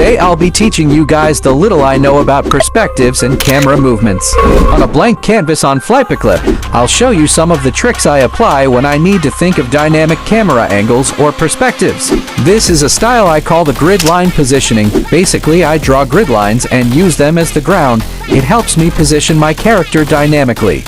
Today I'll be teaching you guys the little I know about perspectives and camera movements. On a blank canvas on flipaclip, I'll show you some of the tricks I apply when I need to think of dynamic camera angles or perspectives. This is a style I call the grid line positioning. Basically, I draw grid lines and use them as the ground. It helps me position my character dynamically.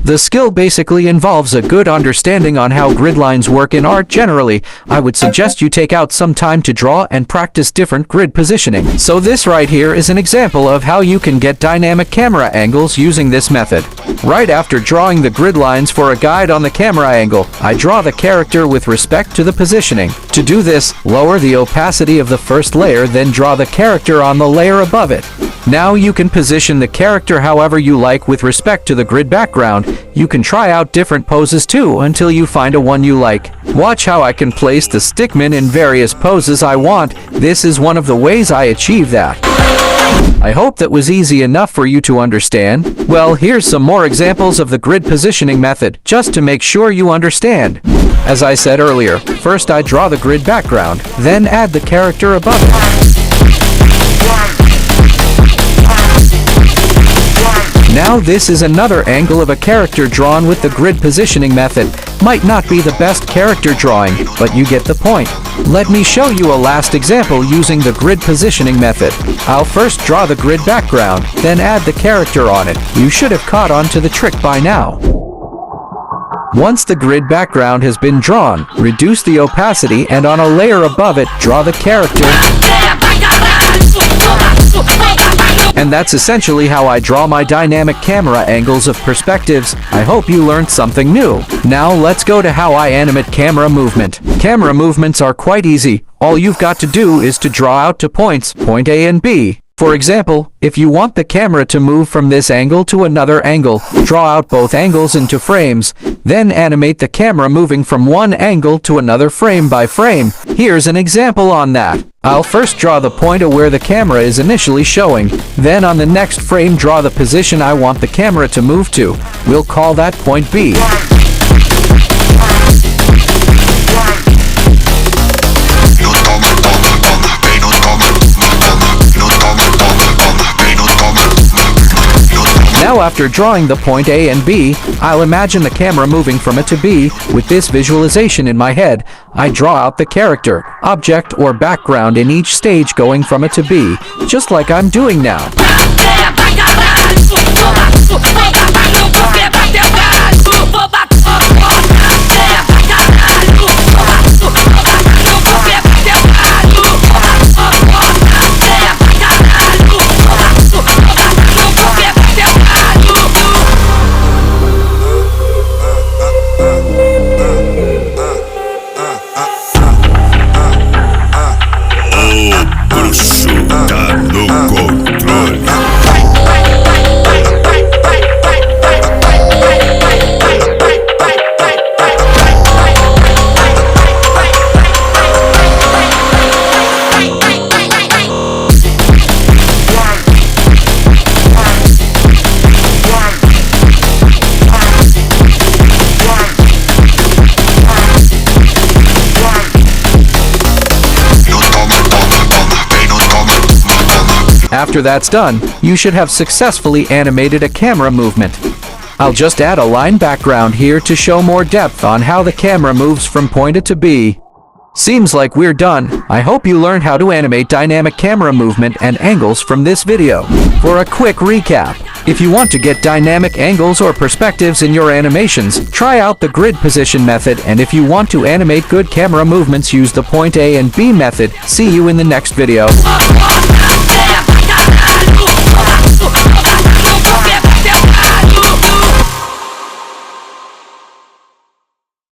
The skill basically involves a good understanding on how grid lines work in art generally. I would suggest you take out some time to draw and practice different grid positioning. So this right here is an example of how you can get dynamic camera angles using this method. Right after drawing the grid lines for a guide on the camera angle, I draw the character with respect to the positioning. To do this, lower the opacity of the first layer, then draw the character on the layer above it. Now you can position the character however you like with respect to the grid background. You can try out different poses too until you find a one you like. Watch how I can place the stickman in various poses I want. This is one of the ways I achieve that. I hope that was easy enough for you to understand. Well, here's some more examples of the grid positioning method, just to make sure you understand. As I said earlier, first I draw the grid background, then add the character above it. Now this is another angle of a character drawn with the grid positioning method. Might not be the best character drawing, but you get the point. Let me show you a last example using the grid positioning method. I'll first draw the grid background, then add the character on it. You should have caught on to the trick by now. Once the grid background has been drawn, reduce the opacity and on a layer above it, draw the character. And that's essentially how I draw my dynamic camera angles of perspectives. I hope you learned something new. Now let's go to how I animate camera movement. Camera movements are quite easy. All you've got to do is to draw out to points, point A and B. For example, if you want the camera to move from this angle to another angle, draw out both angles into frames, then animate the camera moving from one angle to another frame by frame. Here's an example on that. I'll first draw the point of where the camera is initially showing, then on the next frame draw the position I want the camera to move to. We'll call that point B. Now after drawing the point A and B, I'll imagine the camera moving from A to B. With this visualization in my head, I draw out the character, object, or background in each stage going from A to B, just like I'm doing now. After that's done, you should have successfully animated a camera movement. I'll just add a line background here to show more depth on how the camera moves from point A to B. Seems like we're done. I hope you learned how to animate dynamic camera movement and angles from this video. For a quick recap, if you want to get dynamic angles or perspectives in your animations, try out the grid position method, and if you want to animate good camera movements, use the point A and B method. See you in the next video.